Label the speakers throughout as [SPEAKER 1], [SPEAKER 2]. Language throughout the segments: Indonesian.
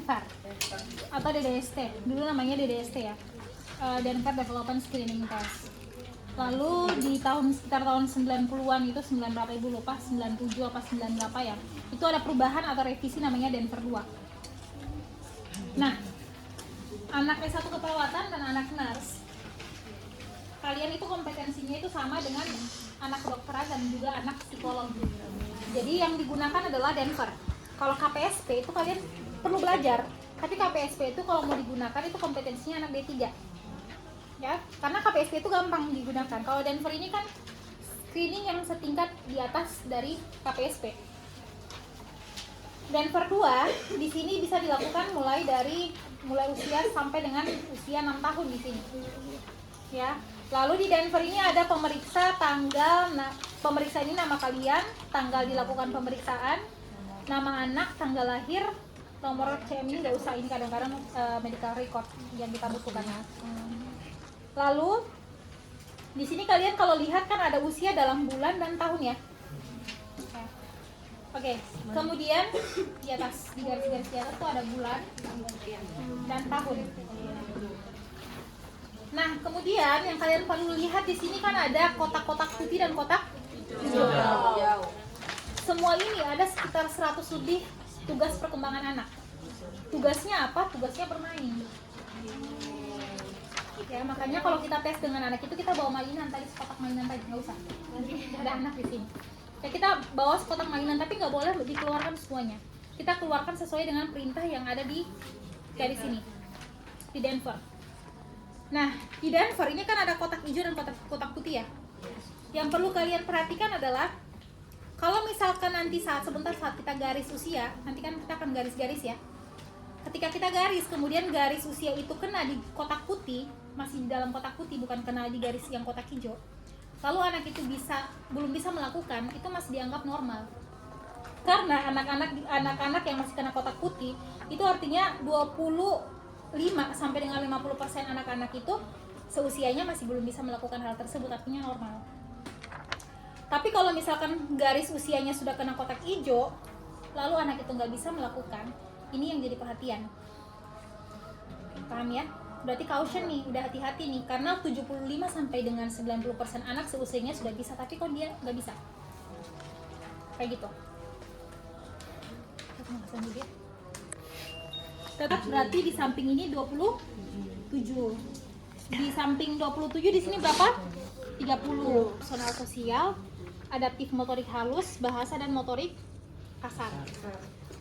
[SPEAKER 1] Denver atau DDST, dulu namanya DDST ya, Denver Development Screening Test. Lalu di sekitar tahun 90-an itu 9 berapa ibu lupa, 97 apa 9 berapa ya, itu ada perubahan atau revisi namanya Denver 2. Nah, anak S1 keperawatan dan anak nurse, kalian itu kompetensinya itu sama dengan anak kedokteran dan juga anak psikologi. Jadi yang digunakan adalah Denver. Kalau KPSP itu kalian perlu belajar, tapi KPSP itu kalau mau digunakan itu kompetensinya anak D3 ya, karena KPSP itu gampang digunakan. Kalau Denver ini kan screening yang setingkat di atas dari KPSP. Denver 2 di sini bisa dilakukan mulai usia sampai dengan usia 6 tahun di sini ya. Lalu di Denver ini ada pemeriksa pemeriksa ini nama kalian, tanggal dilakukan pemeriksaan, nama anak, tanggal lahir, nomor CMI nggak usah, ini kadang-kadang medical record yang kita butuhkan. Lalu di sini kalian kalau lihat kan ada usia dalam bulan dan tahun ya. Oke, kemudian di atas di garis-garis di atas tuh ada bulan dan tahun. Nah, kemudian yang kalian perlu lihat di sini kan ada kotak-kotak putih dan kotak hijau. Semua ini ada sekitar 100 lebih tugas perkembangan anak. Tugasnya apa? Tugasnya bermain. Ya, makanya kalau kita tes dengan anak itu kita bawa mainan tadi, kotak mainan tadi, nggak usah. Ada anak di sini. Ya, kita bawa kotak mainan tapi nggak boleh dikeluarkan semuanya. Kita keluarkan sesuai dengan perintah yang ada di garis sini di Denver. Nah, di Denver ini kan ada kotak hijau dan kotak putih ya. Yang perlu kalian perhatikan adalah kalau misalkan nanti sebentar saat kita garis usia, nanti kan kita akan garis-garis ya. Ketika kita garis, kemudian garis usia itu kena di kotak putih, masih di dalam kotak putih, bukan kena di garis yang kotak hijau. Lalu anak itu belum bisa melakukan, itu masih dianggap normal. Karena anak-anak yang masih kena kotak putih, itu artinya 25 sampai dengan 50% anak-anak itu seusianya masih belum bisa melakukan hal tersebut, artinya normal. Tapi kalau misalkan garis usianya sudah kena kotak hijau, lalu anak itu nggak bisa melakukan, ini yang jadi perhatian. Paham ya? Berarti caution nih, udah hati-hati nih, karena 75 sampai dengan 90% anak seusianya sudah bisa, tapi kok dia nggak bisa. Kayak gitu. Tetap berarti di samping ini 27. Di samping 27 di sini berapa? 30. Personal sosial, adaptif motorik halus, bahasa dan motorik kasar.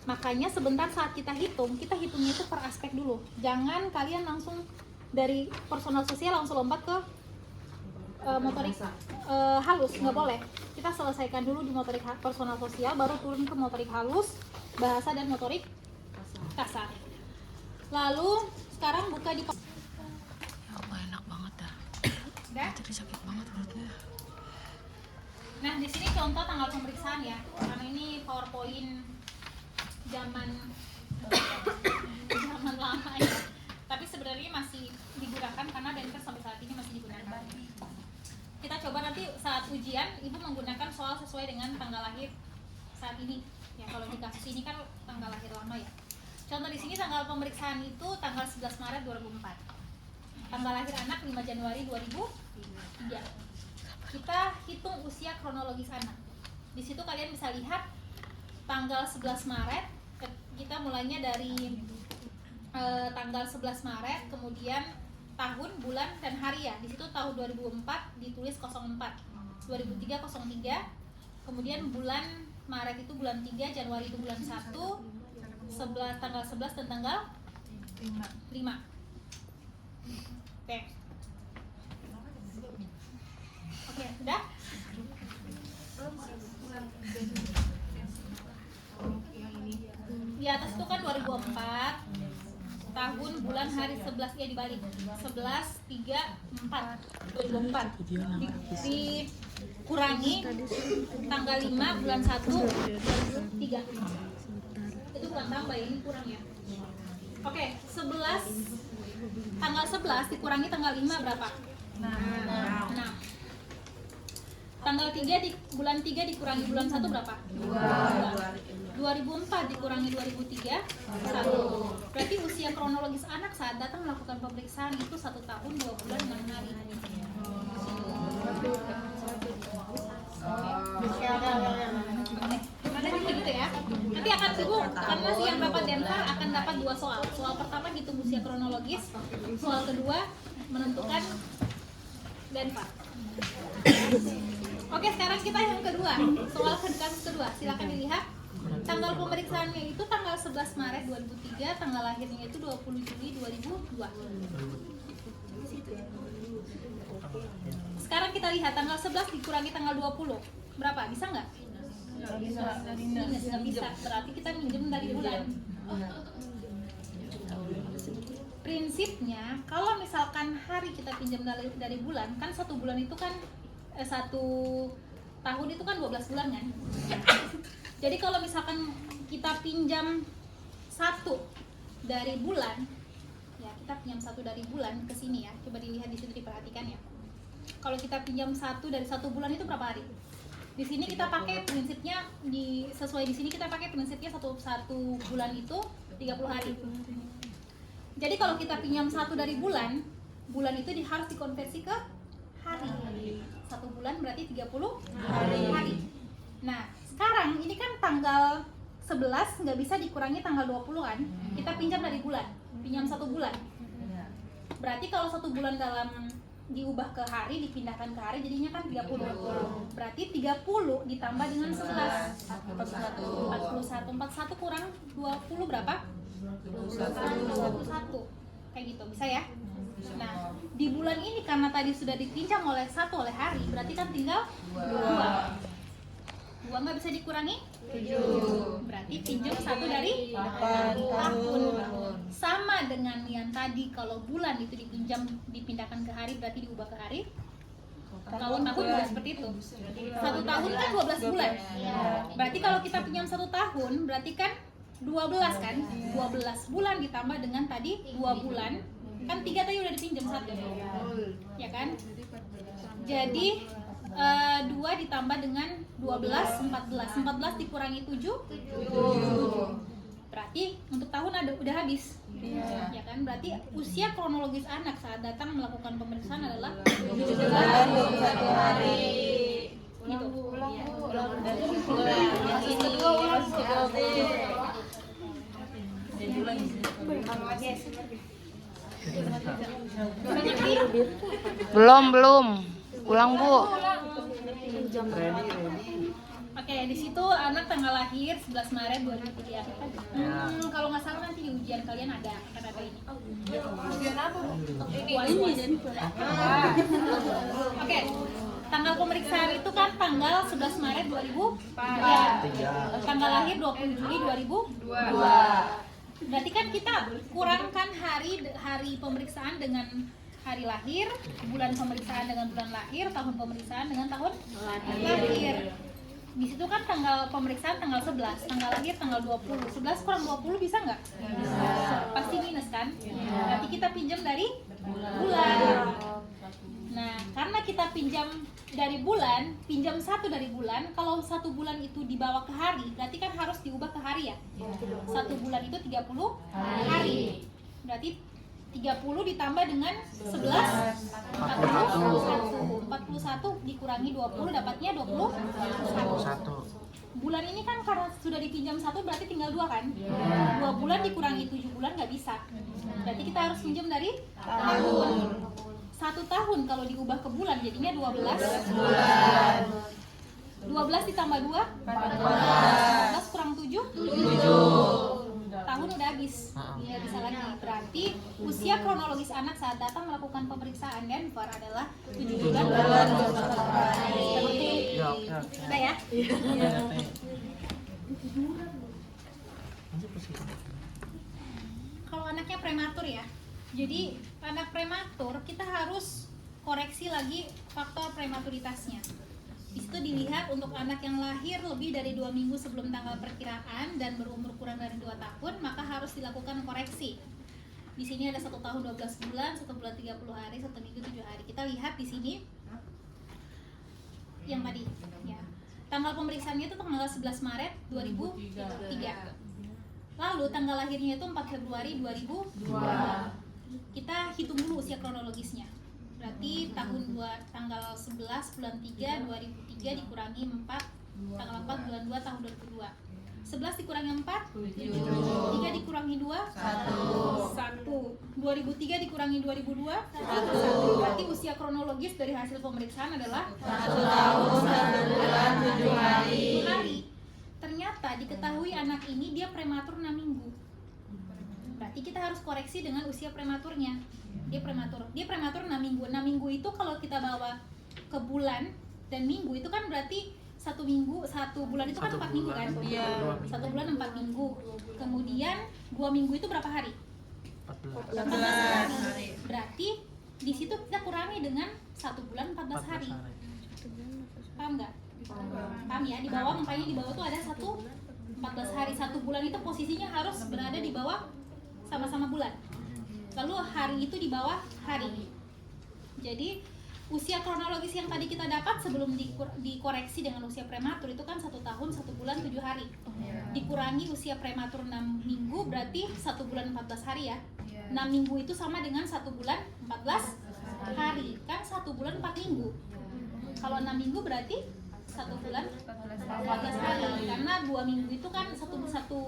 [SPEAKER 1] Makanya sebentar saat kita hitungnya itu per aspek dulu. Jangan kalian langsung dari personal sosial langsung lompat ke motorik halus, nggak boleh. Kita selesaikan dulu di motorik personal sosial, baru turun ke motorik halus, bahasa dan motorik kasar. Lalu sekarang buka di
[SPEAKER 2] ya Allah, enak banget dah. Tadi sakit banget perutnya.
[SPEAKER 1] Nah, di sini contoh tanggal pemeriksaan ya. Karena ini PowerPoint zaman lama ya. Tapi sebenarnya masih digunakan karena Denver sampai saat ini masih digunakan. Kita coba nanti saat ujian Ibu menggunakan soal sesuai dengan tanggal lahir saat ini. Ya, kalau di kasus ini kan tanggal lahir lama ya. Contoh di sini tanggal pemeriksaan itu tanggal 11 Maret 2004. Tanggal lahir anak 5 Januari 2003. Kita hitung usia kronologis anak. Di situ kalian bisa lihat tanggal 11 Maret, kita mulainya dari tanggal 11 Maret, kemudian tahun, bulan, dan hari ya. Di situ tahun 2004 ditulis 04, 2003 03, kemudian bulan Maret itu bulan 3, Januari itu bulan 1, tanggal 11 dan tanggal 5. Oke. Oke, sudah? Di atas itu kan 2004, tahun, bulan, hari 11 ya dibalik. 11, 3, 4, 2004. Dikurangi tanggal 5, bulan 1, 3. Itu bukan tambah ya, ini kurang ya. Oke, 11, tanggal 11 dikurangi tanggal 5 berapa? 6. Tanggal 3 di bulan 3 dikurangi bulan 1 berapa? 2. 2004 dikurangi 2003, 1. Berarti Berarti usia kronologis anak saat datang melakukan pemeriksaan itu 1 tahun 2 bulan 6 hari. Ada gitu ya. Nanti akan ibu karena yang dapat Denver akan dapat 2 soal. Soal pertama hitung usia kronologis. Soal kedua menentukan Denver. Oke, sekarang kita yang kedua. Soal kasus kedua. Silakan dilihat. Tanggal pemeriksaannya itu tanggal 11 Maret 2003, tanggal lahirnya itu 20 Juli 2002. Sekarang kita lihat tanggal 11 dikurangi tanggal 20. Berapa? Bisa nggak? Nggak bisa. Berarti kita minjem dari bulan. Prinsipnya, kalau misalkan hari kita pinjam dari bulan, kan 1 bulan itu kan 1 tahun itu kan 12 bulan kan? Jadi kalau misalkan kita pinjam 1 dari bulan, ya kita pinjam 1 dari bulan ke sini ya. Coba dilihat di situ, diperhatikan ya. Kalau kita pinjam 1 dari 1 bulan itu berapa hari? Di sini kita pakai prinsipnya sesuai di sini kita pakai prinsipnya satu bulan itu 30 hari. Jadi kalau kita pinjam 1 dari bulan itu harus dikonversi ke hari. 1 bulan berarti 30 hari. Nah, sekarang ini kan tanggal 11 nggak bisa dikurangi tanggal 20 kan? Kita pinjam dari bulan, pinjam 1 bulan. Berarti kalau 1 bulan dalam diubah ke hari, dipindahkan ke hari, jadinya kan 30. Berarti 30 ditambah dengan 11 41 kurang 20 berapa? 21. Kayak gitu, bisa ya? Nah, di bulan ini karena tadi sudah dipinjam oleh 1 oleh hari, berarti kan tinggal 2 nggak bisa dikurangi? 7. Berarti pinjam 1 dari 8 tahun. Sama dengan yang tadi, kalau bulan itu dipindahkan ke hari, berarti diubah ke hari. Kalau tahun juga seperti itu. 1 tahun kan 12 bulan. Berarti kalau kita pinjam 1 tahun, berarti kan 12 kan? 12 bulan ditambah dengan tadi 2 bulan. Kan 3 tadi udah dipinjam 1. Ya kan? Jadi 2 ditambah dengan 12, 14 dikurangi 7. Berarti untuk tahun udah habis. Ya kan? Berarti usia kronologis anak saat datang melakukan pemeriksaan adalah 7 bulan 21 hari. Gitu.
[SPEAKER 2] Belum. Ulang, Bu.
[SPEAKER 1] Oke, di situ anak tanggal lahir 11 Maret 2003. Kalau nggak salah nanti di ujian kalian ada ini. Ujian apa? Ini. Oke. Tanggal pemeriksaan itu kan tanggal 11 Maret 2003. Tanggal lahir 20 Juli 2002. Berarti kan kita kurangkan hari pemeriksaan dengan hari lahir, bulan pemeriksaan dengan bulan lahir, tahun pemeriksaan dengan tahun lahir. Di situ kan tanggal pemeriksaan tanggal 11, tanggal lahir tanggal 20. 11 kurang 20 bisa nggak? Bisa. Pasti minus kan? Berarti kita pinjam dari bulan. Nah, karena kita pinjam dari bulan, pinjam 1 dari bulan, kalau 1 bulan itu dibawa ke hari, berarti kan harus diubah ke hari ya? 1 bulan itu 30 hari. Berarti 30 ditambah dengan 11, 41 dikurangi 20 dapatnya 21. Bulan ini kan karena sudah dipinjam 1 berarti tinggal 2 kan? 2 bulan dikurangi 7 bulan nggak bisa. Berarti kita harus pinjam dari tahun. 1 tahun kalau diubah ke bulan jadinya 12 bulan. 12 ditambah 2 14 kurang 7 tahun udah habis. Nggak bisa lagi. Berarti usia kronologis anak saat datang melakukan pemeriksaan Denver adalah 7 bulan. Seperti udah ya? Kalau anaknya prematur ya. Jadi anak prematur kita harus koreksi lagi faktor prematuritasnya. Di situ dilihat untuk anak yang lahir lebih dari 2 minggu sebelum tanggal perkiraan dan berumur kurang dari 2 tahun, maka harus dilakukan koreksi. Di sini ada 1 tahun 12 bulan, 1 bulan 30 hari, 1 minggu 7 hari. Kita lihat di sini yang tadi ya. Tanggal pemeriksaannya itu tanggal 11 Maret 2003. Lalu tanggal lahirnya itu 4 Februari 2002. Kita hitung dulu usia kronologisnya. Berarti tanggal 11 bulan 3 2003 dikurangi 4 tanggal 4 bulan 2 tahun 2002. 11 dikurangi 4 3 dikurangi 2 1 2003 dikurangi 2002 1. Berarti usia kronologis dari hasil pemeriksaan adalah
[SPEAKER 3] 1 tahun 1 bulan 7 hari.
[SPEAKER 1] Ternyata diketahui anak ini dia prematur 6 minggu. Berarti kita harus koreksi dengan usia prematurnya. Dia prematur 6 minggu. 6 minggu itu kalau kita bawa ke bulan dan minggu itu kan berarti 1 bulan itu kan 4 minggu kan? Iya. 1 bulan 4 minggu. Kemudian 2 minggu itu berapa hari? 14 hari. Berarti di situ kita kurangi dengan 1 bulan 14 hari. Paham nggak? Paham ya? Di bawah, makanya di bawah tuh ada 14 hari. 1 bulan itu posisinya harus berada di bawah sama-sama bulan. Lalu hari itu di bawah hari. Jadi usia kronologis yang tadi kita dapat sebelum dikoreksi dengan usia prematur itu kan 1 tahun 1 bulan 7 hari. Dikurangi usia prematur 6 minggu berarti 1 bulan 14 hari ya. 6 minggu itu sama dengan 1 bulan 14 hari. Kan 1 bulan 4 minggu. Kalau 6 minggu berarti 1 bulan 14 hari. Karena 2 minggu itu kan 1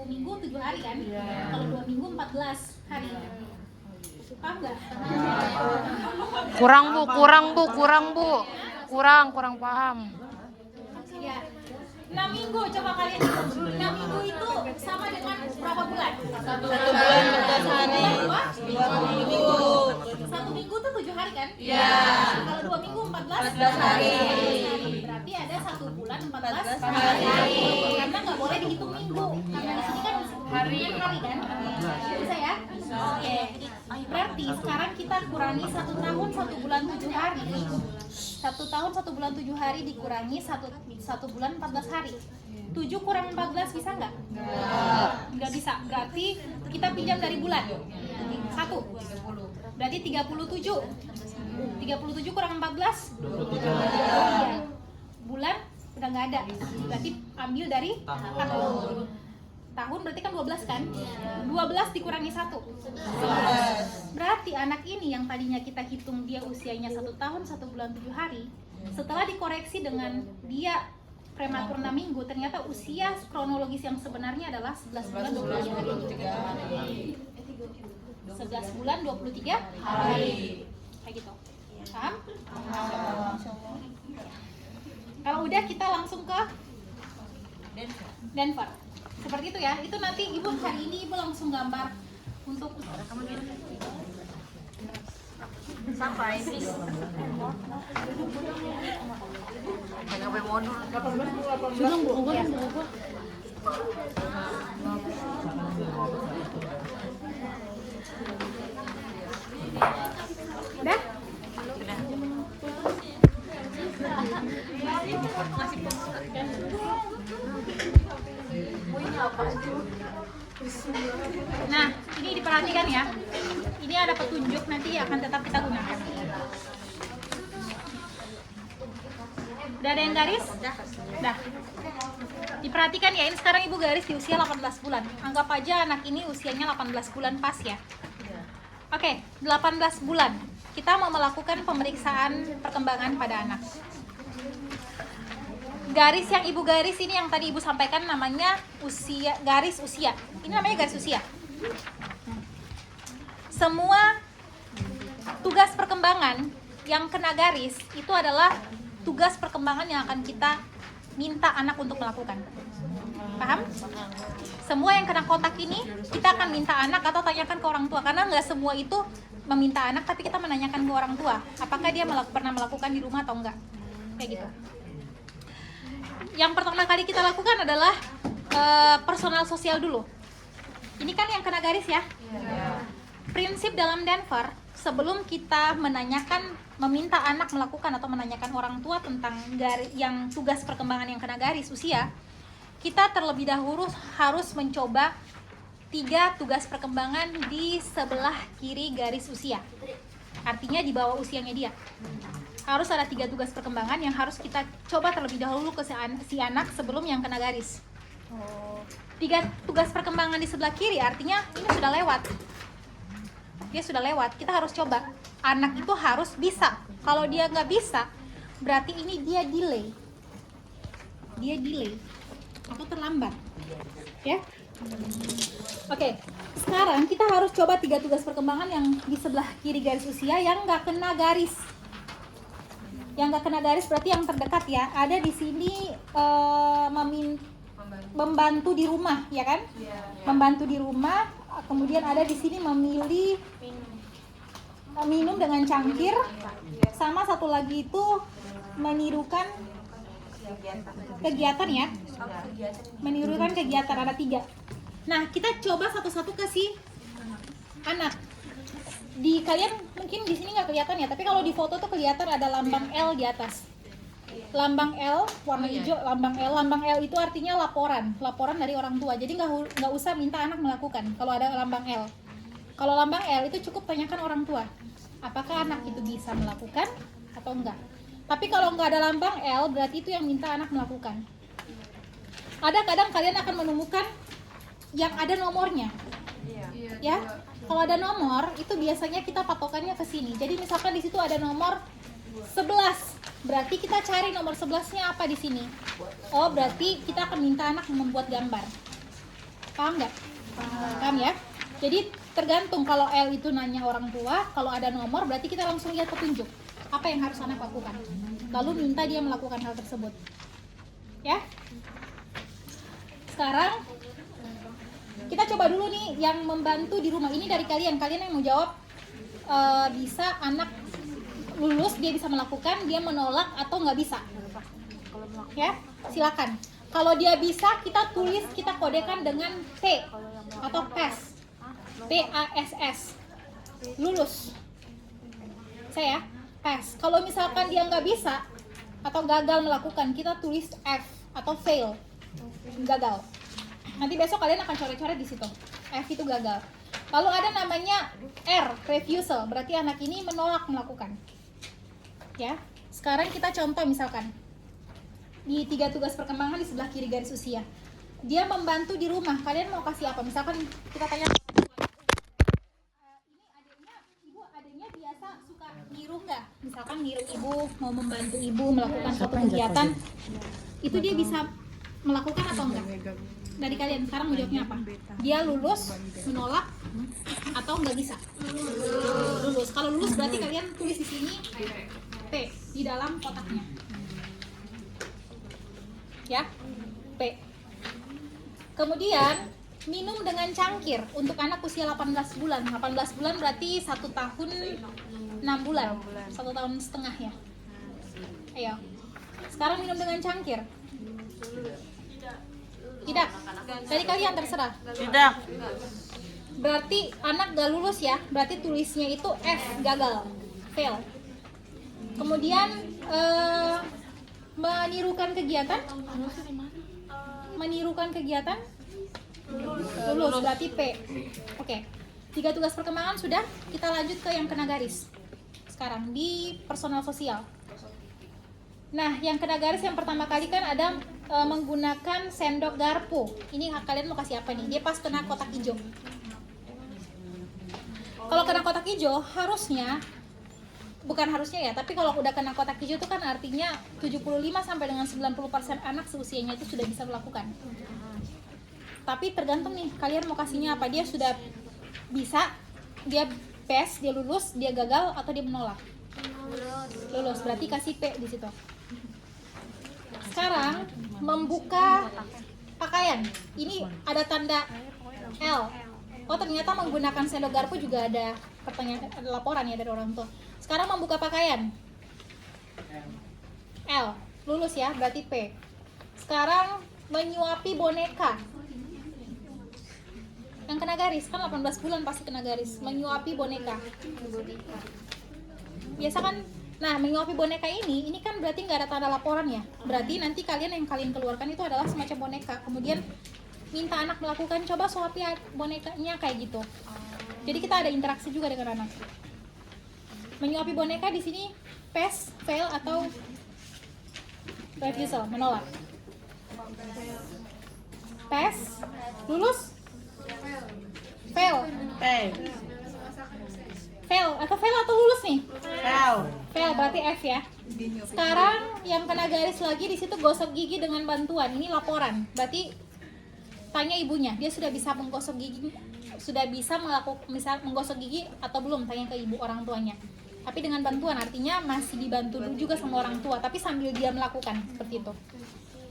[SPEAKER 1] minggu 7 hari kan. Kalau 2 minggu 14 hari. Paham nggak?
[SPEAKER 2] Kurang bu. Kurang paham.
[SPEAKER 1] Ya. 6 minggu coba kalian hitung. 6 minggu itu sama dengan berapa bulan?
[SPEAKER 3] 1 bulan 14 hari. 2 minggu.
[SPEAKER 1] 1 minggu tuh 7 hari kan?
[SPEAKER 3] Iya.
[SPEAKER 1] Kalau 2 minggu 14
[SPEAKER 3] hari.
[SPEAKER 1] Berarti ada 1 bulan 14 hari. Karena nggak boleh dihitung minggu. Karena di sini kan hari kan? Bisa ya? Oke. Berarti sekarang kita kurangi 1 tahun 1 bulan 7 hari. 1 tahun 1 bulan 7 hari dikurangi 1 bulan 14 hari. 7 kurang 14 bisa nggak? Nggak bisa. Berarti kita pinjam dari bulan. 1. Berarti 37. 37 kurang 14? 23. Bulan udah nggak ada. Berarti ambil dari tahun. Tahun berarti kan 12 kan? 12 dikurangi 1. Berarti anak ini yang tadinya kita hitung dia usianya 1 tahun 1 bulan 7 hari, setelah dikoreksi dengan dia prematur 6 minggu, ternyata usia kronologis yang sebenarnya adalah 11 bulan 23 hari. 11 bulan 23 hari. Kayak gitu. Paham? Kalau udah kita langsung ke Denver. Seperti itu ya. Itu nanti ibu hari ini ibu langsung gambar untuk
[SPEAKER 3] Sampai.
[SPEAKER 1] udah? Nah, ini diperhatikan ya. Ini ada petunjuk nanti akan tetap kita gunakan. Udah ada yang garis? Udah. Diperhatikan ya, ini sekarang ibu garis di usia 18 bulan. Anggap aja anak ini usianya 18 bulan pas ya. Oke, 18 bulan. Kita mau melakukan pemeriksaan perkembangan pada anak. Garis yang ibu garis ini yang tadi ibu sampaikan namanya garis usia. Ini namanya garis usia. Semua tugas perkembangan yang kena garis itu adalah tugas perkembangan yang akan kita minta anak untuk melakukan. Paham? Semua yang kena kotak ini kita akan minta anak atau tanyakan ke orang tua, karena nggak semua itu meminta anak, tapi kita menanyakan ke orang tua apakah dia pernah melakukan di rumah atau enggak. Kayak gitu. Yang pertama kali kita lakukan adalah personal sosial dulu. Ini kan yang kena garis ya. Prinsip dalam Denver, sebelum kita meminta anak melakukan atau menanyakan orang tua tentang yang tugas perkembangan yang kena garis usia, kita terlebih dahulu harus mencoba 3 tugas perkembangan di sebelah kiri garis usia. Artinya di bawah usianya dia. Harus ada 3 tugas perkembangan yang harus kita coba terlebih dahulu ke si anak sebelum yang kena garis. 3 tugas perkembangan di sebelah kiri artinya ini sudah lewat. Dia sudah lewat. Kita harus coba. Anak itu harus bisa. Kalau dia nggak bisa, berarti ini dia delay. Dia delay atau terlambat. Ya. Oke. Sekarang kita harus coba 3 tugas perkembangan yang di sebelah kiri garis usia yang nggak kena garis. Yang nggak kena garis berarti yang terdekat ya. Ada di sini membantu di rumah, ya kan? Membantu di rumah. Kemudian ada di sini memilih minum dengan cangkir. Sama satu lagi itu menirukan kegiatan ya. Menirukan kegiatan ada 3. Nah, kita coba satu-satu ke si anak. Di kalian mungkin di sini nggak kelihatan ya, tapi kalau di foto tuh kelihatan ada lambang L di atas. Lambang L warna hijau, lambang L itu artinya laporan dari orang tua. Jadi nggak usah minta anak melakukan kalau ada lambang L. Kalau lambang L itu cukup tanyakan orang tua, apakah anak itu bisa melakukan atau enggak. Tapi kalau nggak ada lambang L berarti itu yang minta anak melakukan. Ada kadang kalian akan menemukan yang ada nomornya. Ya, kalau ada nomor itu biasanya kita patokannya ke sini. Jadi misalkan di situ ada nomor 11, berarti kita cari nomor 11-nya apa di sini. Oh, berarti kita akan minta anak membuat gambar. Paham nggak? Paham ya? Jadi tergantung, kalau L itu nanya orang tua, kalau ada nomor berarti kita langsung lihat petunjuk apa yang harus anak lakukan, lalu minta dia melakukan hal tersebut. Ya. Sekarang kita coba dulu nih yang membantu di rumah. Ini dari kalian yang mau jawab. Bisa anak lulus, dia bisa melakukan, dia menolak atau nggak bisa. Ya, silakan. Kalau dia bisa, kita tulis, kita kodekan dengan P atau PASS. PASS. Lulus. Saya PASS. Kalau misalkan dia nggak bisa atau gagal melakukan, kita tulis F atau fail. Gagal. Nanti besok kalian akan coret-coret di situ. F itu gagal. Lalu ada namanya R, refusal. Berarti anak ini menolak melakukan. Ya. Sekarang kita contoh misalkan di 3 tugas perkembangan di sebelah kiri garis usia. Dia membantu di rumah. Kalian mau kasih apa? Misalkan kita tanya, ini adiknya biasa suka niru nggak? Misalkan niru ibu, mau membantu ibu melakukan suatu kegiatan. Itu dia bisa melakukan atau enggak? Dari kalian sekarang mau jawabnya apa? Dia lulus, menolak, atau nggak bisa? Lulus. Kalau lulus berarti kalian tulis di sini P di dalam kotaknya. Ya, P. Kemudian minum dengan cangkir untuk anak usia 18 bulan. 18 bulan berarti 1 tahun 6 bulan. 1 tahun setengah ya. Ayo. Sekarang minum dengan cangkir. Tidak. Dari kalian terserah.
[SPEAKER 2] Tidak.
[SPEAKER 1] Berarti anak gak lulus ya. Berarti tulisnya itu F, gagal, fail. Kemudian menirukan kegiatan. Menirukan kegiatan. Lulus berarti P. Oke. 3 tugas perkembangan sudah. Kita lanjut ke yang kena garis. Sekarang di personal sosial. Nah, yang kena garis yang pertama kali kan ada menggunakan sendok garpu. Ini kalian mau kasih apa nih? Dia pas kena kotak hijau. Kalau kena kotak hijau harusnya, bukan harusnya ya, tapi kalau udah kena kotak hijau itu kan artinya 75 sampai dengan 90% anak seusianya itu sudah bisa melakukan. Tapi tergantung nih, kalian mau kasihnya apa? Dia sudah bisa, dia pass, dia lulus, dia gagal, atau dia menolak? Lulus, berarti kasih P di situ. Sekarang membuka pakaian. Ini ada tanda L. Oh, ternyata menggunakan sendok garpu juga ada pertanyaan, ada laporan ya dari orang tua. Sekarang membuka pakaian. L. Lulus ya, berarti P. Sekarang menyuapi boneka. Yang kena garis kan 18 bulan pasti kena garis. Menyuapi boneka. Biasa kan. Nah, menyuapi boneka ini kan berarti nggak ada tanda laporan ya. Berarti nanti yang kalian keluarkan itu adalah semacam boneka. Kemudian minta anak melakukan, coba suapi bonekanya kayak gitu. Jadi kita ada interaksi juga dengan anak. Menyuapi boneka di sini pass, fail atau refusal, menolak. Pass. Lulus? Fail. Fail atau lulus nih? Fail berarti F ya. Sekarang yang kena garis lagi di situ gosok gigi dengan bantuan. Ini laporan. Berarti tanya ibunya, dia sudah bisa menggosok gigi, sudah bisa menggosok gigi atau belum? Tanya ke ibu orang tuanya. Tapi dengan bantuan artinya masih dibantu juga sama orang tua, tapi sambil dia melakukan seperti itu.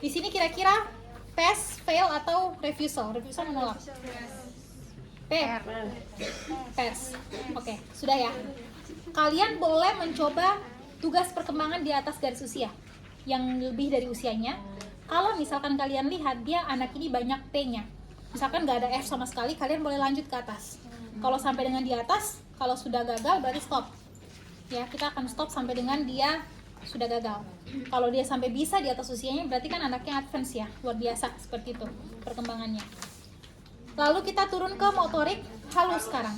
[SPEAKER 1] Di sini kira-kira pass, fail atau refusal? Refusal menolak. Pass. Oke, sudah ya. Kalian boleh mencoba tugas perkembangan di atas garis usia yang lebih dari usianya. Kalau misalkan kalian lihat dia anak ini banyak P-nya, misalkan nggak ada F sama sekali, kalian boleh lanjut ke atas. Kalau sampai dengan di atas, kalau sudah gagal berarti stop. Ya, kita akan stop sampai dengan dia sudah gagal. Kalau dia sampai bisa di atas usianya, berarti kan anaknya advance ya, luar biasa seperti itu perkembangannya. Lalu kita turun ke motorik halus sekarang.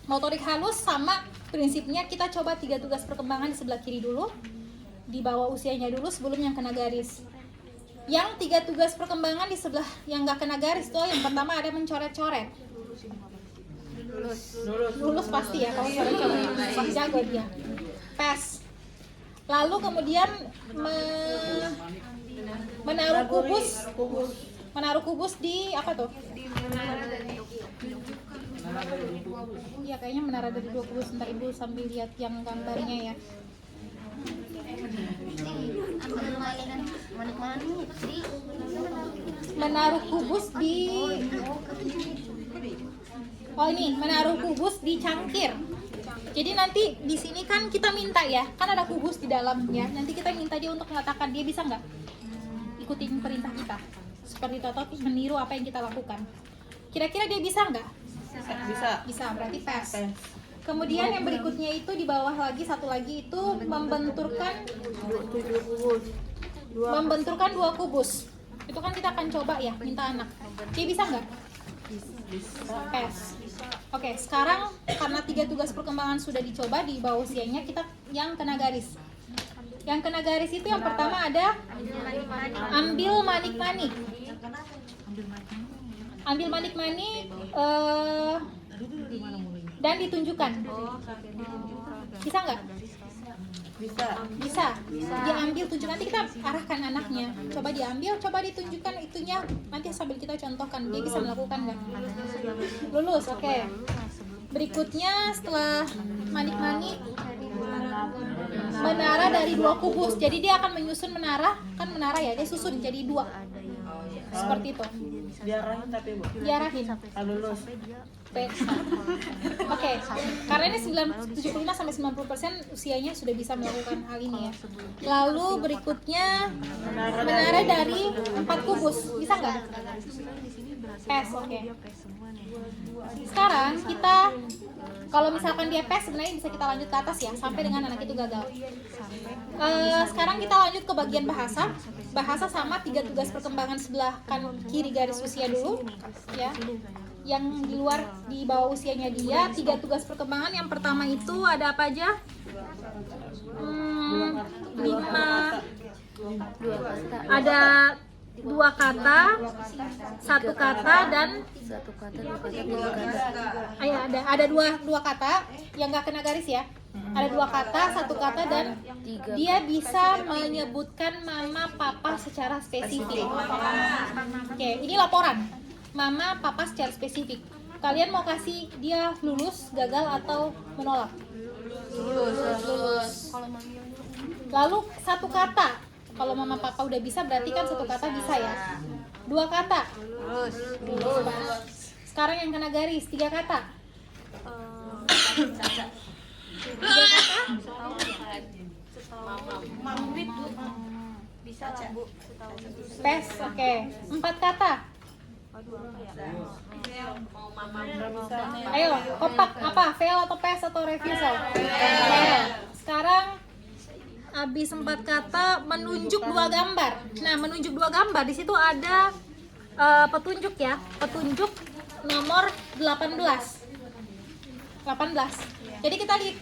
[SPEAKER 1] Motorik halus sama prinsipnya, kita coba 3 tugas perkembangan di sebelah kiri dulu, di bawah usianya dulu sebelum yang kena garis. Yang 3 tugas perkembangan di sebelah yang nggak kena garis tuh, yang pertama ada mencoret-coret. Lulus pasti ya kalau coret-coret, pasti jago dia. Pass. Lalu kemudian menaruh kubus di apa tuh? Iya kayaknya menara dari 2 kubus. Ntar ibu sambil lihat yang gambarnya ya. Menaruh kubus di menaruh kubus di cangkir. Jadi nanti di sini kan kita minta ya, kan ada kubus di dalamnya. Nanti kita minta dia untuk mengatakan dia bisa nggak ikutin perintah kita, seperti itu, atau meniru apa yang kita lakukan. Kira-kira dia bisa nggak? Bisa, berarti pass. Kemudian yang berikutnya itu di bawah lagi, satu lagi itu membenturkan 2 kubus. Itu kan kita akan coba ya, minta anak. Dia bisa nggak? Pass. Oke, sekarang karena 3 tugas perkembangan sudah dicoba di bawah usianya, kita yang kena garis. Yang kena garis itu yang pertama ada ambil manik-manik. Ambil manik-manik dan ditunjukkan. Bisa nggak? Bisa. Diambil, tunjuk, nanti kita arahkan anaknya. Coba diambil, coba ditunjukkan itunya. Nanti sambil kita contohkan, dia bisa melakukan nggak? Lulus, oke. Berikutnya setelah manik-manik, menara dari 2 kubus. Jadi dia akan menyusun menara, kan menara ya, dia susun jadi 2. Seperti itu.
[SPEAKER 4] Diarahin tapi Bu.
[SPEAKER 1] Diarahin.
[SPEAKER 4] Lulus.
[SPEAKER 1] Oke, karena ini 75-90% usianya sudah bisa melakukan hal ini ya. Lalu berikutnya menara dari 4 kubus, bisa nggak? Pass, oke. Sekarang kita, kalau misalkan dia pass, sebenarnya bisa kita lanjut ke atas ya, sampai dengan anak itu gagal. Sekarang kita lanjut ke bagian bahasa. Bahasa sama 3 tugas perkembangan sebelah kiri garis usia dulu, ya. Yang di luar di bawah usianya dia 3 tugas perkembangan. Yang pertama itu ada apa aja? 5 ada 2 kata, 1 kata dan ada dua kata yang nggak kena garis ya. Ada 2 kata, 1 kata dan dia bisa menyebutkan mama papa secara spesifik. Oke, ini laporan. Mama, papa secara spesifik. Kalian mau kasih dia lulus, gagal, atau menolak? Lulus. Lalu 1 kata. Kalau mama papa udah bisa, berarti kan 1 kata bisa ya. 2 kata. Lulus. Sekarang yang kena garis, 3 kata. 3 kata.
[SPEAKER 3] Bisa lah Bu.
[SPEAKER 1] Pass, oke. 4 kata. Ayo, kompak apa? Fail atau pass atau refusal? Fail. Sekarang habis 4 kata, menunjuk 2 gambar. Nah, menunjuk 2 gambar di situ ada petunjuk ya. Petunjuk nomor 18. Jadi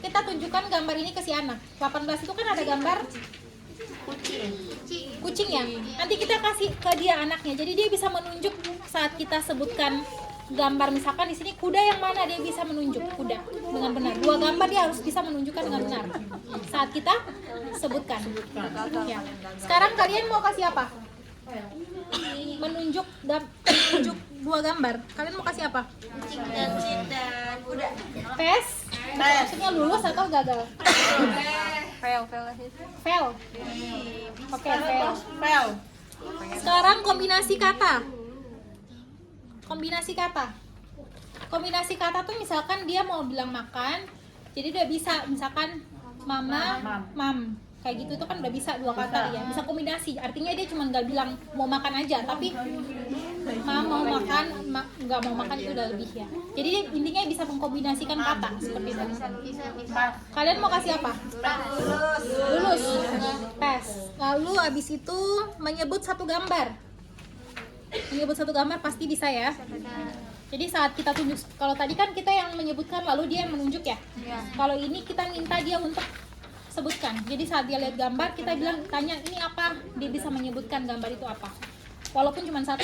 [SPEAKER 1] kita tunjukkan gambar ini ke si anak. 18 itu kan ada gambar Kucing ya. Nanti kita kasih ke dia anaknya. Jadi dia bisa menunjuk saat kita sebutkan gambar, misalkan di sini kuda yang mana, dia bisa menunjuk kuda dengan benar. 2 gambar dia harus bisa menunjukkan dengan benar saat kita sebutkan. Ya. Sekarang kalian mau kasih apa? Menunjuk 2 gambar. Kalian mau kasih apa? Tes? Maksudnya lulus atau gagal? Fail. Oke, fail. Sekarang kombinasi kata. Kombinasi kata tuh misalkan dia mau bilang makan, jadi udah bisa misalkan mama, mam. Kayak gitu tuh kan udah bisa 2 kata ya. Bisa kombinasi. Artinya dia cuma nggak bilang mau makan aja, tapi mau makan, nggak mau makan itu udah lebih ya. Jadi dia intinya bisa mengkombinasikan kata seperti itu. Kalian mau kasih apa? Lulus. Tes. Lalu abis itu menyebut 1 gambar. Menyebut 1 gambar pasti bisa ya. Jadi saat kita tunjuk, kalau tadi kan kita yang menyebutkan lalu dia yang menunjuk ya. Kalau ini kita minta dia untuk sebutkan. Jadi saat dia lihat gambar kita bilang, tanya ini apa, dia bisa menyebutkan gambar itu apa. Walaupun cuma 1.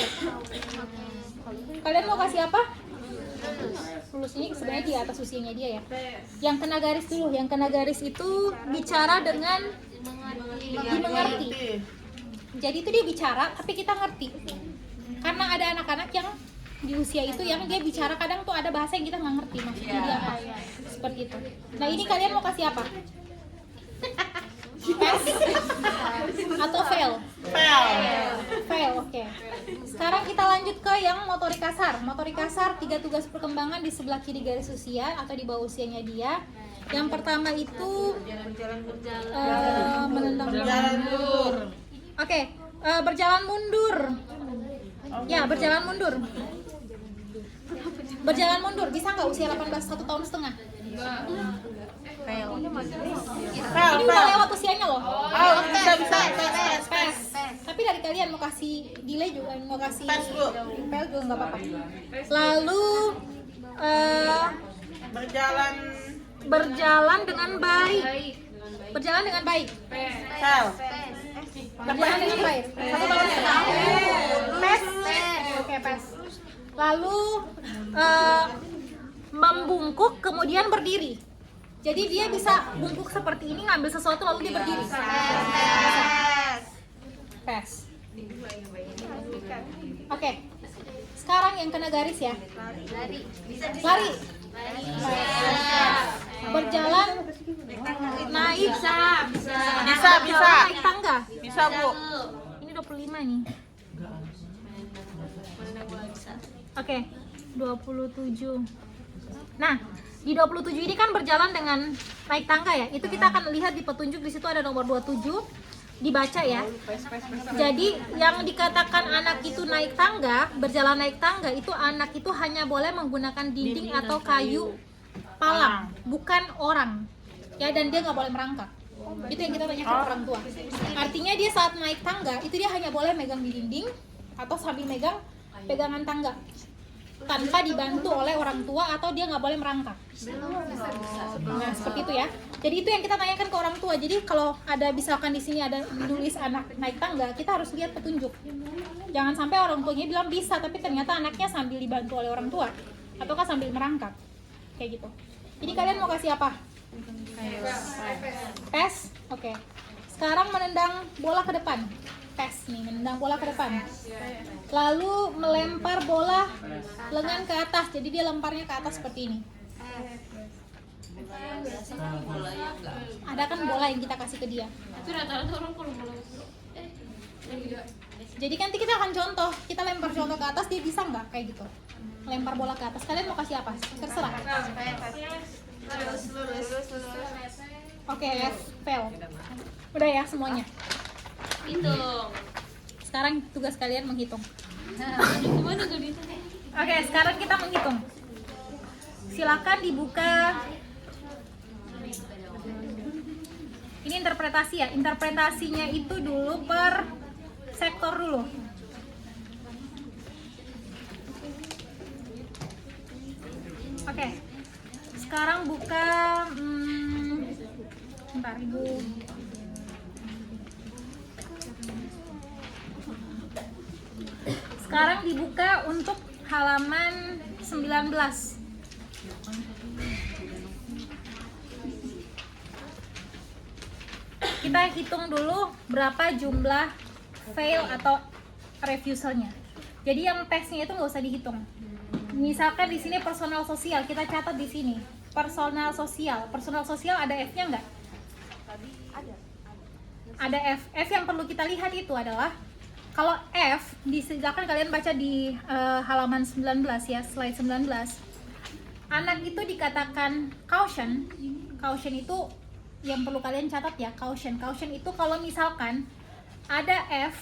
[SPEAKER 1] Kalian mau kasih apa? Lulus ini sebenarnya di atas usianya dia ya. Yang kena garis dulu, yang kena garis itu bicara dengan dimengerti. Jadi itu dia bicara tapi kita ngerti. Karena ada anak-anak yang di usia itu yang dia bicara kadang tuh ada bahasa yang kita nggak ngerti maksudnya dia apa. Seperti itu. Nah ini kalian mau kasih apa? Pass atau fail? Fail, oke. Sekarang kita lanjut ke yang motorik kasar. Motorik kasar 3 tugas perkembangan di sebelah kiri garis usia atau di bawah usianya dia. Yang pertama itu menentang mundur. Oke, berjalan mundur. Ya, berjalan mundur. Berjalan mundur bisa nggak usia 18 1 tahun setengah? Fail. Ini udah lewat usianya loh.
[SPEAKER 4] Bisa.
[SPEAKER 1] Pass. Tapi dari kalian mau kasih delay juga, mau kasih fail juga nggak apa-apa. Lalu berjalan dengan baik. Berjalan dengan baik. Berjalan dengan baik. 1 tahun setengah. Pass. Oke, pass. Lalu membungkuk kemudian berdiri. Jadi dia bisa bungkuk seperti ini, ngambil sesuatu lalu dia berdiri. Pass. Oke. Sekarang yang kena garis ya. Lari. Berjalan naik.
[SPEAKER 4] Bisa.
[SPEAKER 1] Naik tangga.
[SPEAKER 4] Bisa, Bu.
[SPEAKER 1] Ini 25 nih. Oke, 27. Nah, di 27 ini kan berjalan dengan naik tangga ya. Itu kita akan lihat di petunjuk, di situ ada nomor 27. Dibaca ya. Jadi yang dikatakan anak itu naik tangga, berjalan naik tangga, itu anak itu hanya boleh menggunakan dinding atau kayu palang, bukan orang. Ya, dan dia nggak boleh merangkak. Itu yang kita tanyakan ke orang tua. Artinya dia saat naik tangga itu dia hanya boleh megang di dinding atau sambil megang pegangan tangga tanpa dibantu oleh orang tua, atau dia nggak boleh merangkak. Nah, seperti itu ya. Jadi itu yang kita tanyakan ke orang tua. Jadi kalau ada misalkan di sini ada tulis anak naik tangga, kita harus lihat petunjuk. Jangan sampai orang tuanya bilang bisa, tapi ternyata anaknya sambil dibantu oleh orang tua, ataukah sambil merangkak, kayak gitu. Jadi kalian mau kasih apa? Pass. Oke. Sekarang menendang bola ke depan. Pass nih, menendang bola ke depan. Lalu melempar bola lengan ke atas. Jadi dia lemparnya ke atas seperti ini. Ada kan bola yang kita kasih ke dia. Jadi nanti kita akan contoh. Kita lempar contoh ke atas, dia bisa nggak kayak gitu? Lempar bola ke atas. Kalian mau kasih apa? Terserah. Oke, fail. Udah ya semuanya.
[SPEAKER 3] Hitung.
[SPEAKER 1] Sekarang tugas kalian menghitung. Oke, sekarang kita menghitung. Silakan dibuka. Ini interpretasi ya. Interpretasinya itu dulu per sektor dulu. Oke. Sekarang buka bentar, Ibu. Sekarang dibuka untuk halaman 19. Kita hitung dulu berapa jumlah fail atau refusalnya. Jadi yang tesnya itu nggak usah dihitung. Misalkan di sini personal sosial, kita catat di sini personal sosial. Personal sosial ada F-nya nggak? Ada F. F yang perlu kita lihat itu adalah kalau F, silakan kalian baca di halaman 19 ya, slide 19. Anak itu dikatakan caution. Caution itu yang perlu kalian catat ya, caution. Caution itu kalau misalkan ada F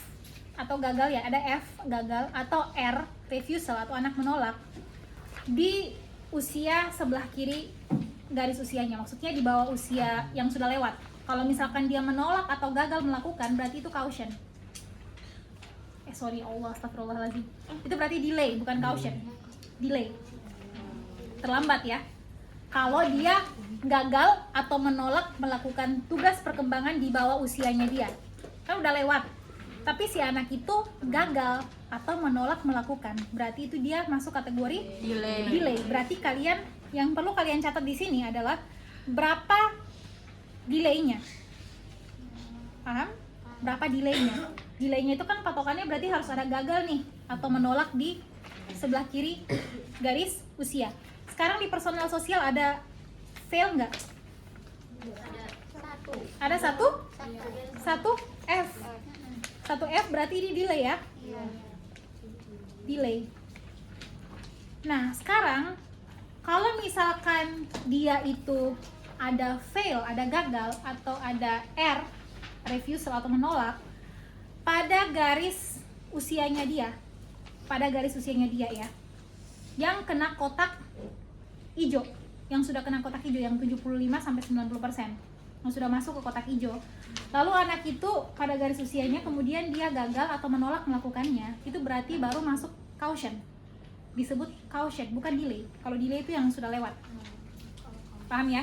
[SPEAKER 1] atau gagal ya, ada F gagal atau R refusal atau anak menolak di usia sebelah kiri garis usianya, maksudnya di bawah usia yang sudah lewat. Kalau misalkan dia menolak atau gagal melakukan, berarti itu caution. Astagfirullahaladzim. Itu berarti delay, bukan caution. Delay. Terlambat ya. Kalau dia gagal atau menolak melakukan tugas perkembangan di bawah usianya dia, kan udah lewat. Tapi si anak itu gagal atau menolak melakukan, berarti itu dia masuk kategori delay. Berarti kalian yang perlu kalian catat di sini adalah berapa delaynya. Paham? Berapa delaynya? Delaynya itu kan patokannya berarti harus ada gagal nih atau menolak di sebelah kiri garis usia. Sekarang di personal sosial ada fail nggak? Ada satu? Satu F. Satu F berarti ini delay ya? Delay. Nah sekarang kalau misalkan dia itu ada fail, ada gagal atau ada R, refusal atau menolak pada garis usianya dia, ya, yang kena kotak hijau, yang sudah kena kotak hijau yang 75-90%, yang sudah masuk ke kotak hijau. Lalu anak itu pada garis usianya kemudian dia gagal atau menolak melakukannya, itu berarti baru masuk caution. Disebut caution, bukan delay. Kalau delay itu yang sudah lewat. Paham ya?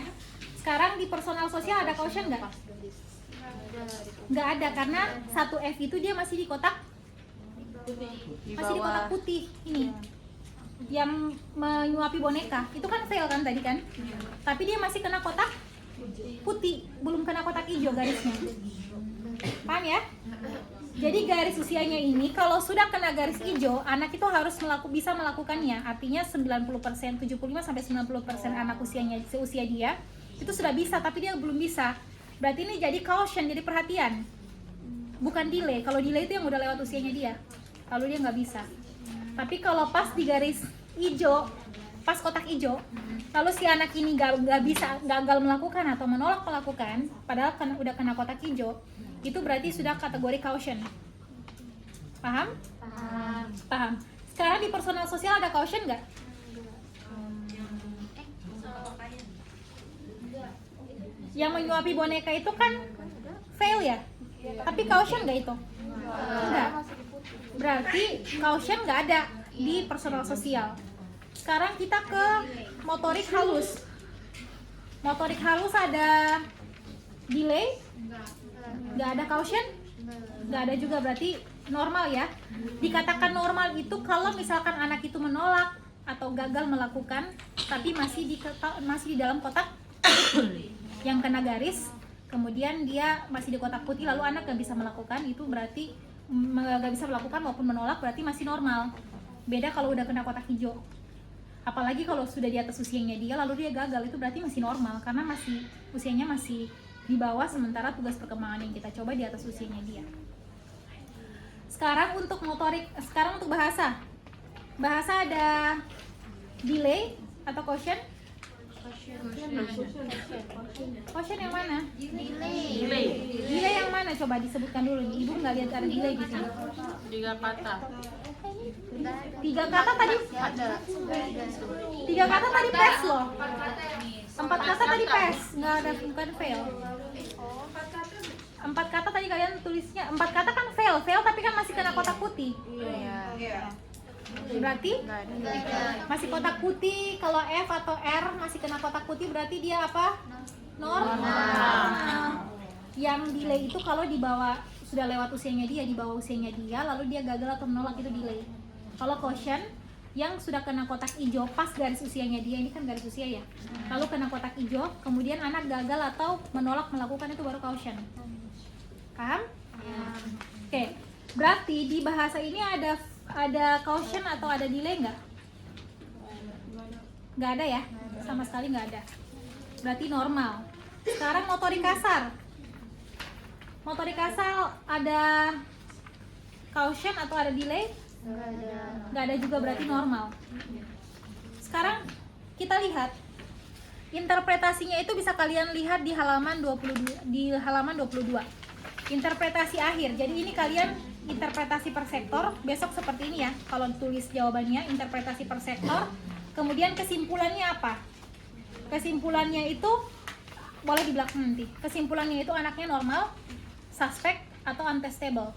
[SPEAKER 1] Sekarang di personal sosial ada caution nggak? Nggak ada, karena satu F itu dia masih di kotak putih ini, yang menyuapi boneka. Itu kan fail kan tadi kan? Tapi dia masih kena kotak putih, belum kena kotak hijau garisnya. Paham ya? Jadi garis usianya ini kalau sudah kena garis hijau, anak itu harus bisa melakukannya. Artinya 90%, 75-90% anak seusia dia itu sudah bisa, tapi dia belum bisa. Berarti ini jadi caution, jadi perhatian. Bukan delay. Kalau delay itu yang udah lewat usianya dia, lalu dia nggak bisa. Tapi kalau pas di garis hijau, pas kotak hijau, lalu si anak ini nggak bisa, gagal melakukan atau menolak melakukan, padahal udah kena kotak hijau, itu berarti sudah kategori caution. Paham? Paham. Sekarang di personal sosial ada caution nggak? Yang menyuapi boneka itu kan fail ya? Tapi caution nggak itu? Enggak. Berarti caution nggak ada di personal sosial. Sekarang kita ke motorik halus. Motorik halus ada delay? Nggak ada caution? Nggak ada juga, berarti normal ya. Dikatakan normal itu kalau misalkan anak itu menolak atau gagal melakukan, tapi masih di dalam kotak yang kena garis, kemudian dia masih di kotak putih, lalu anak nggak bisa melakukan, itu berarti nggak bisa melakukan maupun menolak, berarti masih normal. Beda kalau udah kena kotak hijau. Apalagi kalau sudah di atas usianya dia, lalu dia gagal, itu berarti masih normal, karena usianya masih di bawah, sementara tugas perkembangan yang kita coba di atas usianya dia. Sekarang untuk motorik, sekarang untuk bahasa. Bahasa ada delay atau caution? Caution yang mana? Delay yang mana? Coba disebutkan dulu nih. Ibu nggak lihat ada delay di sini.
[SPEAKER 4] 3 kata.
[SPEAKER 1] 3 kata tadi. 3 kata tadi pass loh. 4 kata tadi pass, nggak ada, bukan fail. 4 kata tadi kalian tulisnya. 4 kata kan fail tapi kan masih kena kotak putih.
[SPEAKER 4] Iya.
[SPEAKER 1] Berarti masih kotak putih. Kalau F atau R masih kena kotak putih, berarti dia apa? Normal. Yang delay itu kalau di bawah, sudah lewat usianya dia, di bawah usianya dia, lalu dia gagal atau menolak, itu delay. Kalau caution yang sudah kena kotak hijau pas garis usianya dia, ini kan garis usia ya. Lalu kena kotak hijau, kemudian anak gagal atau menolak melakukan, itu baru caution. Paham? Oke. Berarti di bahasa ini ada caution atau ada delay nggak? Nggak ada ya? Sama sekali nggak ada. Berarti normal. Sekarang motorik kasar. Motorik kasar ada caution atau ada delay? Nggak ada juga, berarti normal. Sekarang kita lihat interpretasinya itu bisa kalian lihat di halaman 22. Interpretasi akhir. Jadi ini kalian interpretasi per sektor. Besok seperti ini ya. Kalau tulis jawabannya interpretasi per sektor. Kemudian kesimpulannya apa? Kesimpulannya itu boleh di belakang nanti. Kesimpulannya itu anaknya normal, suspek atau untestable.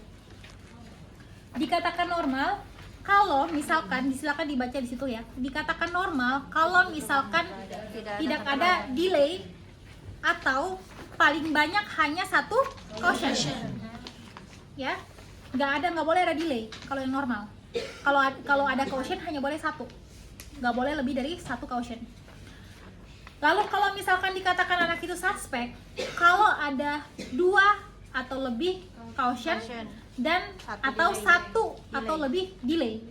[SPEAKER 1] Dikatakan normal kalau misalkan, silakan dibaca di situ ya. Dikatakan normal kalau misalkan tidak ada delay atau paling banyak hanya satu caution. Ya, nggak boleh ada delay kalau yang normal. Kalau ada caution hanya boleh satu, nggak boleh lebih dari satu caution. Lalu kalau misalkan dikatakan anak itu suspek, kalau ada 2 atau lebih caution dan atau satu atau lebih delay,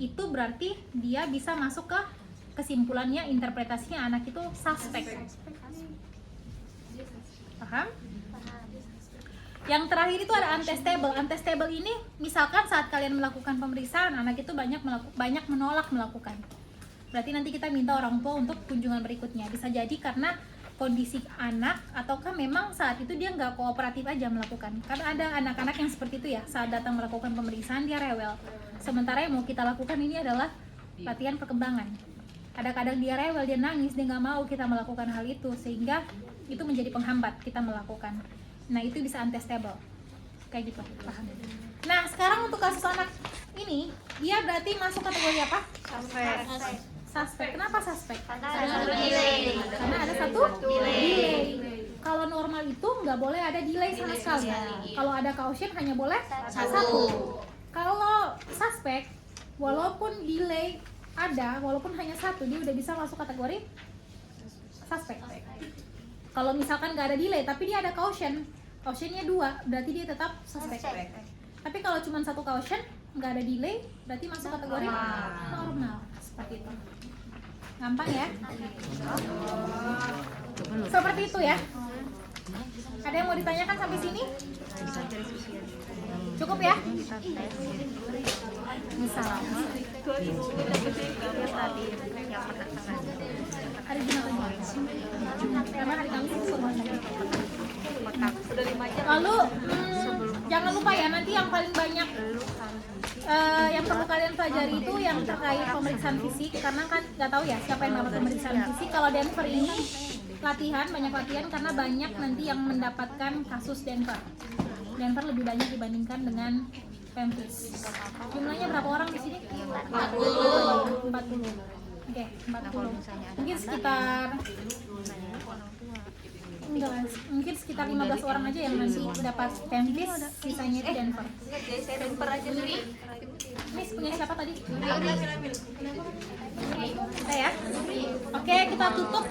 [SPEAKER 1] itu berarti dia bisa masuk ke kesimpulannya, interpretasinya anak itu suspek. Paham? Yang terakhir itu ada untestable. Untestable ini misalkan saat kalian melakukan pemeriksaan anak itu banyak menolak melakukan. Berarti nanti kita minta orang tua untuk kunjungan berikutnya. Bisa jadi karena kondisi anak ataukah memang saat itu dia nggak kooperatif aja melakukan. Karena ada anak-anak yang seperti itu ya, saat datang melakukan pemeriksaan dia rewel. Sementara yang mau kita lakukan ini adalah latihan perkembangan. Kadang-kadang dia rewel, dia nangis, dia nggak mau kita melakukan hal itu, sehingga itu menjadi penghambat kita melakukan. Nah itu bisa untestable, kayak gitu, paham? Nah sekarang untuk kasus anak ini, dia berarti masuk kategori apa? Suspek. Kenapa suspek? Karena ada satu delay. Kalau normal itu nggak boleh ada delay sama sekali. Kalau ada caution hanya boleh satu. Kalau suspek, walaupun delay ada, walaupun hanya satu, dia udah bisa masuk kategori suspek. Kalau misalkan nggak ada delay, tapi dia ada cautionnya 2, berarti dia tetap suspek. Tapi kalau cuma satu caution, nggak ada delay, berarti masuk kategori normal. Seperti itu. Gampang ya? Seperti itu ya. Ada yang mau ditanyakan sampai sini? Cukup ya? Bisa. Hari Jumat aja. Karena hari Kamis itu semua. Lalu jangan lupa ya, nanti yang paling banyak yang perlu kalian pelajari itu yang terkait pemeriksaan fisik, karena kan nggak tahu ya siapa yang dapat pemeriksaan fisik. Kalau Denver ini banyak latihan karena banyak nanti yang mendapatkan kasus Denver lebih banyak dibandingkan dengan Pemfis. Jumlahnya berapa orang di sini? 40. Oke, 40. Mungkin sekitar 15 orang aja yang nanti dapat Pemfis, sisanya itu Denver. Miss punya siapa tadi? Kita ya. Oke, kita tutup.